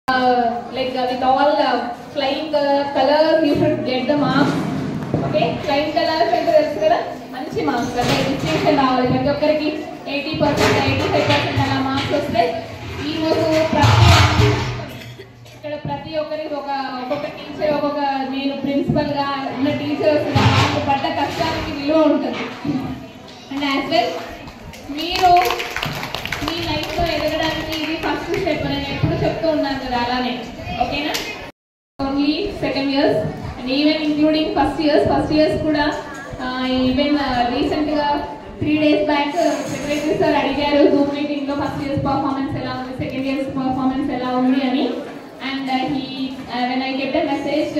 like with all flying colors you should get the marks. Okay, flying colors అంటే తెలుసు కదా, మంచి marks అంటే డిస్టింక్షన్ రావాలి ప్రతి ఒక్కరికి. 80% 85% అలా మార్క్స్ వస్తే ఈరోజు ఇక్కడ ప్రతి ఒక్కరికి ఒక్కొక్క టీచర్ ఒక్కొక్క, నేను ప్రిన్సిపల్గా ఉన్న టీచర్స్ నాకు పడ్డ కష్టానికి విలువ ఉంటుంది. అండ్ యాజ్ వెల్ మీరు మీ లైఫ్లో ఎదగడానికి ఇది ఫస్ట్ స్టెప్ నేను ఎప్పుడు చెప్తూ ఉన్నాను కదా, అలానే. ఓకేనా? Only second years and even including first years కూడా ఈవెన్ రీసెంట్గా 3 days బ్యాక్ సెక్రటరీ సార్ అడిగారు జూమ్ మీటింగ్లో ఫస్ట్ ఇయర్స్ పర్ఫార్మెన్స్ ఎలా ఉంది, సెకండ్ ఇయర్స్ పర్ఫార్మెన్స్ ఎలా ఉంది అని. And when I get a message